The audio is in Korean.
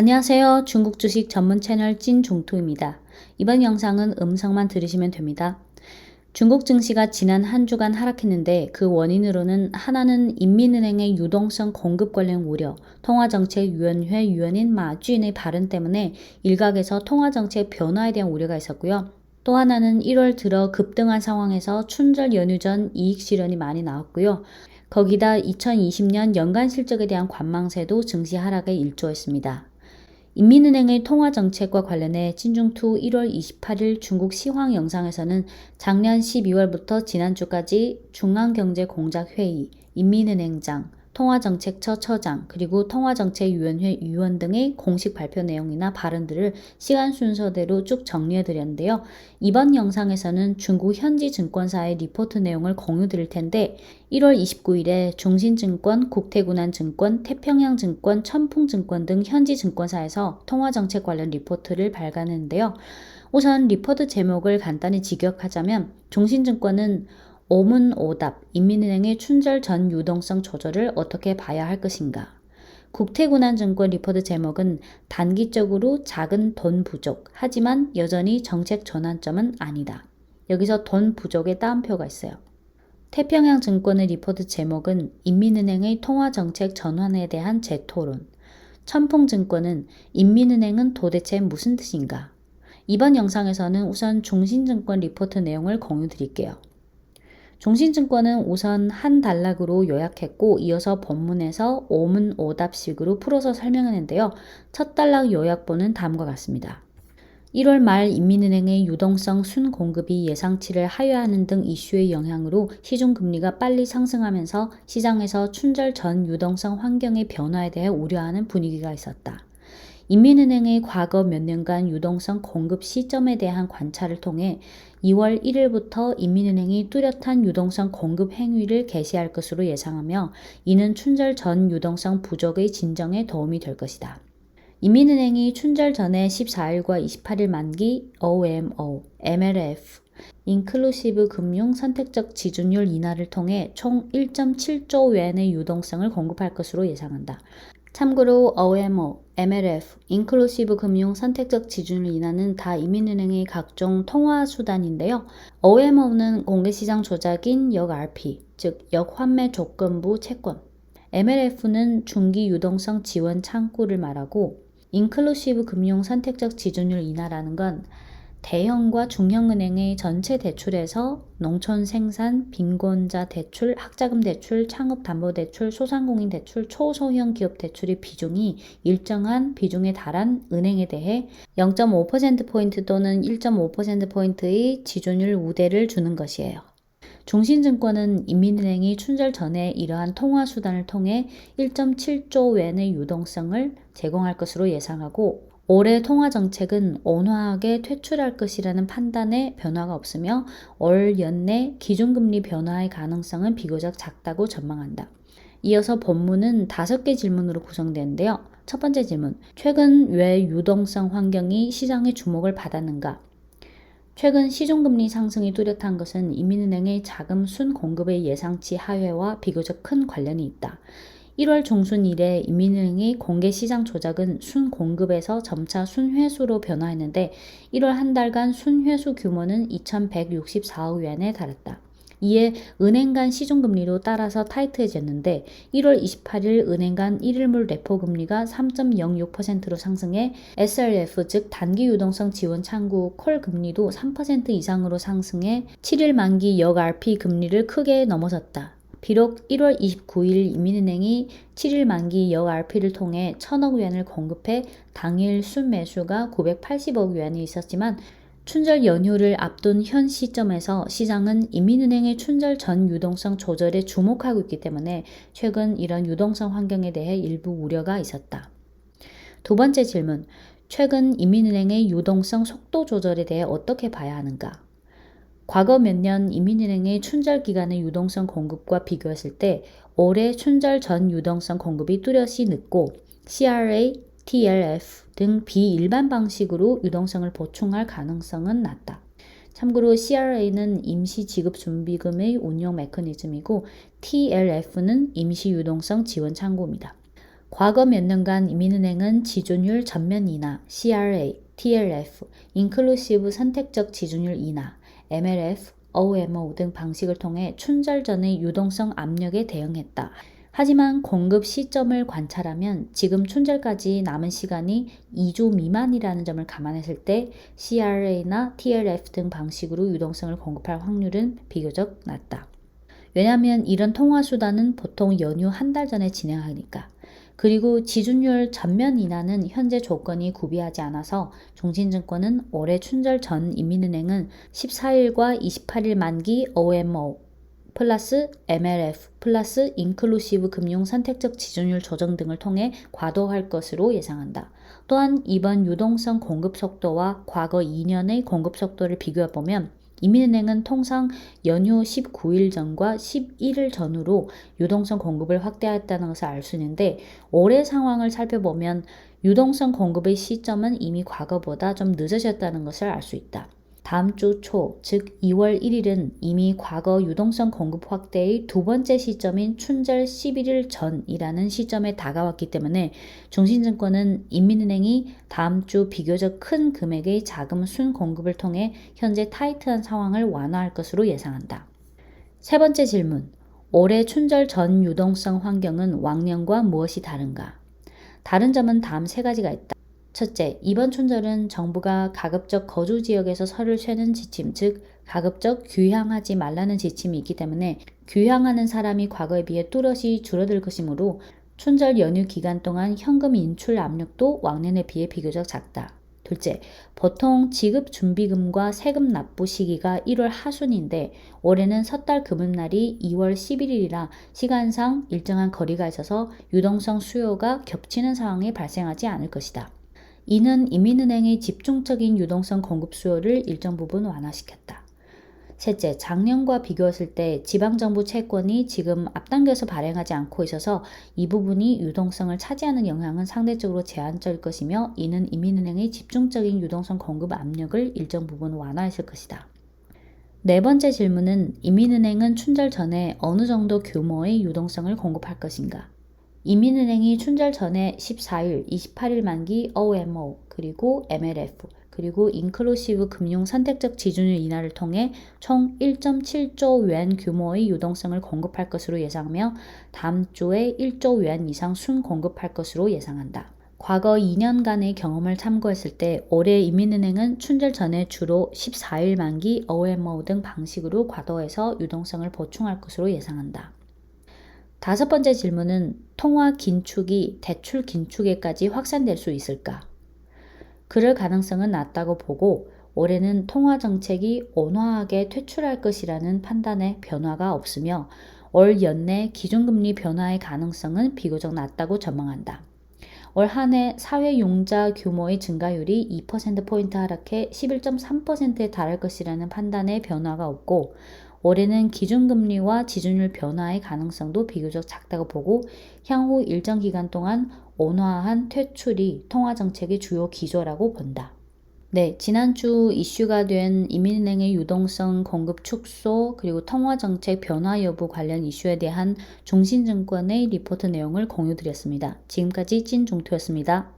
안녕하세요. 중국 주식 전문 채널 찐종토입니다. 이번 영상은 음성만 들으시면 됩니다. 중국 증시가 지난 한 주간 하락했는데 그 원인으로는 하나는 인민은행의 유동성 공급 관련 우려, 통화정책위원회 위원인 마쥔의 발언 때문에 일각에서 통화정책 변화에 대한 우려가 있었고요. 또 하나는 1월 들어 급등한 상황에서 춘절 연휴 전 이익 실현이 많이 나왔고요. 거기다 2020년 연간 실적에 대한 관망세도 증시 하락에 일조했습니다. 인민은행의 통화정책과 관련해 찐중투 1월 28일 중국 시황 영상에서는 작년 12월부터 지난주까지 중앙경제공작회의, 인민은행장, 통화정책처 처장, 그리고 통화정책위원회 위원 등의 공식 발표 내용이나 발언들을 시간 순서대로 쭉 정리해드렸는데요. 이번 영상에서는 중국 현지 증권사의 리포트 내용을 공유드릴 텐데 1월 29일에 중신증권, 국태군안증권, 태평양증권, 천풍증권 등 현지 증권사에서 통화정책 관련 리포트를 발간했는데요. 우선 리포트 제목을 간단히 직역하자면 중신증권은 오문오답, 인민은행의 춘절 전 유동성 조절을 어떻게 봐야 할 것인가. 국태군안증권 리포트 제목은 단기적으로 작은 돈 부족, 하지만 여전히 정책 전환점은 아니다. 여기서 돈 부족의 따옴표가 있어요. 태평양증권의 리포트 제목은 인민은행의 통화정책 전환에 대한 재토론. 천풍증권은 인민은행은 도대체 무슨 뜻인가? 이번 영상에서는 우선 중신증권 리포트 내용을 공유 드릴게요. 중신증권은 우선 한 단락으로 요약했고 이어서 본문에서 오문오답식으로 풀어서 설명했는데요. 첫 단락 요약본은 다음과 같습니다. 1월 말 인민은행의 유동성 순공급이 예상치를 하회하는 등 이슈의 영향으로 시중금리가 빨리 상승하면서 시장에서 춘절 전 유동성 환경의 변화에 대해 우려하는 분위기가 있었다. 인민은행의 과거 몇 년간 유동성 공급 시점에 대한 관찰을 통해 2월 1일부터 인민은행이 뚜렷한 유동성 공급 행위를 개시할 것으로 예상하며 이는 춘절 전 유동성 부족의 진정에 도움이 될 것이다. 인민은행이 춘절 전에 14일과 28일 만기 OMO, MLF, 인클루시브 금융 선택적 지준율 인하를 통해 총 1.7조 위안의 유동성을 공급할 것으로 예상한다. 참고로 OMO, MLF, 인클루시브 금융 선택적 지준율 인하는 다 인민은행의 각종 통화 수단인데요. OMO는 공개시장 조작인 역-RP, 즉 역환매 조건부 채권. MLF는 중기 유동성 지원 창구를 말하고 인클루시브 금융 선택적 지준율 인하라는 건 대형과 중형은행의 전체 대출에서 농촌 생산, 빈곤자 대출, 학자금 대출, 창업담보대출, 소상공인 대출, 초소형 기업 대출의 비중이 일정한 비중에 달한 은행에 대해 0.5%포인트 또는 1.5%포인트의 지준율 우대를 주는 것이에요. 중신증권은 인민은행이 춘절 전에 이러한 통화수단을 통해 1.7조 위안의 유동성을 제공할 것으로 예상하고 올해 통화정책은 온화하게 퇴출할 것이라는 판단에 변화가 없으며 올 연내 기준금리 변화의 가능성은 비교적 작다고 전망한다. 이어서 본문은 5개 질문으로 구성되는데요. 첫 번째 질문, 최근 왜 유동성 환경이 시장의 주목을 받았는가? 최근 시중금리 상승이 뚜렷한 것은 인민은행의 자금 순공급의 예상치 하회와 비교적 큰 관련이 있다. 1월 중순 이래 인민은행의 공개시장 조작은 순공급에서 점차 순회수로 변화했는데 1월 한 달간 순회수 규모는 2,164억 위안에 달했다. 이에 은행 간 시중금리도 따라서 타이트해졌는데 1월 28일 은행 간 1일물 레포금리가 3.06%로 상승해 SRF 즉 단기 유동성 지원 창구 콜 금리도 3% 이상으로 상승해 7일 만기 역-RP 금리를 크게 넘어섰다. 비록 1월 29일 인민은행이 7일 만기 역-RP를 통해 1,000억 위안을 공급해 당일 순매수가 980억 위안이 있었지만 춘절 연휴를 앞둔 현 시점에서 시장은 인민은행의 춘절 전 유동성 조절에 주목하고 있기 때문에 최근 이런 유동성 환경에 대해 일부 우려가 있었다. 두 번째 질문, 최근 인민은행의 유동성 속도 조절에 대해 어떻게 봐야 하는가? 과거 몇 년 인민은행의 춘절 기간의 유동성 공급과 비교했을 때 올해 춘절 전 유동성 공급이 뚜렷이 늦고 CRA, TLF 등 비일반 방식으로 유동성을 보충할 가능성은 낮다. 참고로 CRA는 임시지급준비금의 운용 메커니즘이고 TLF는 임시유동성 지원 창구입니다. 과거 몇 년간 이민은행은 지준율 전면 인하, CRA, TLF, 인클루시브 선택적 지준율 인하, MLF, OMO 등 방식을 통해 춘절 전의 유동성 압력에 대응했다. 하지만 공급 시점을 관찰하면 지금 춘절까지 남은 시간이 2주 미만이라는 점을 감안했을 때 CRA나 TLF 등 방식으로 유동성을 공급할 확률은 비교적 낮다. 왜냐하면 이런 통화 수단은 보통 연휴 한 달 전에 진행하니까. 그리고 지준율 전면 인하는 현재 조건이 구비하지 않아서 종신증권은 올해 춘절 전 인민은행은 14일과 28일 만기 OMO 플러스 MLF 플러스 인클루시브 금융 선택적 지준율 조정 등을 통해 과도할 것으로 예상한다. 또한 이번 유동성 공급 속도와 과거 2년의 공급 속도를 비교해보면 이민은행은 통상 연휴 19일 전과 11일 전후로 유동성 공급을 확대했다는 것을 알 수 있는데 올해 상황을 살펴보면 유동성 공급의 시점은 이미 과거보다 좀 늦어졌다는 것을 알 수 있다. 다음 주 초, 즉 2월 1일은 이미 과거 유동성 공급 확대의 두 번째 시점인 춘절 11일 전이라는 시점에 다가왔기 때문에 중신증권은 인민은행이 다음 주 비교적 큰 금액의 자금 순공급을 통해 현재 타이트한 상황을 완화할 것으로 예상한다. 세 번째 질문, 올해 춘절 전 유동성 환경은 왕년과 무엇이 다른가? 다른 점은 다음 세 가지가 있다. 첫째, 이번 춘절은 정부가 가급적 거주 지역에서 설을 쇠는 지침, 즉 가급적 귀향하지 말라는 지침이 있기 때문에 귀향하는 사람이 과거에 비해 뚜렷이 줄어들 것이므로 춘절 연휴 기간 동안 현금 인출 압력도 왕년에 비해 비교적 작다. 둘째, 보통 지급 준비금과 세금 납부 시기가 1월 하순인데 올해는 섣달 금음날이 2월 11일이라 시간상 일정한 거리가 있어서 유동성 수요가 겹치는 상황이 발생하지 않을 것이다. 이는 인민은행의 집중적인 유동성 공급 수요를 일정 부분 완화시켰다. 셋째, 작년과 비교했을 때 지방정부 채권이 지금 앞당겨서 발행하지 않고 있어서 이 부분이 유동성을 차지하는 영향은 상대적으로 제한적일 것이며 이는 인민은행의 집중적인 유동성 공급 압력을 일정 부분 완화했을 것이다. 네 번째 질문은 인민은행은 춘절 전에 어느 정도 규모의 유동성을 공급할 것인가? 인민은행이 춘절 전에 14일, 28일 만기 OMO, 그리고 MLF, 그리고 인클루시브 금융 선택적 지준율 인하를 통해 총 1.7조 위안 규모의 유동성을 공급할 것으로 예상하며 다음 주에 1조 위안 이상 순공급할 것으로 예상한다. 과거 2년간의 경험을 참고했을 때 올해 인민은행은 춘절 전에 주로 14일 만기 OMO 등 방식으로 과도해서 유동성을 보충할 것으로 예상한다. 다섯 번째 질문은 통화 긴축이 대출 긴축에까지 확산될 수 있을까? 그럴 가능성은 낮다고 보고 올해는 통화 정책이 온화하게 퇴출할 것이라는 판단에 변화가 없으며 올 연내 기준금리 변화의 가능성은 비교적 낮다고 전망한다. 올 한 해 사회융자 규모의 증가율이 2%포인트 하락해 11.3%에 달할 것이라는 판단에 변화가 없고 올해는 기준금리와 지준율 변화의 가능성도 비교적 작다고 보고 향후 일정 기간 동안 온화한 퇴출이 통화정책의 주요 기조라고 본다. 네, 지난주 이슈가 된 인민은행의 유동성 공급 축소 그리고 통화정책 변화 여부 관련 이슈에 대한 중신증권의 리포트 내용을 공유드렸습니다. 지금까지 찐종토였습니다.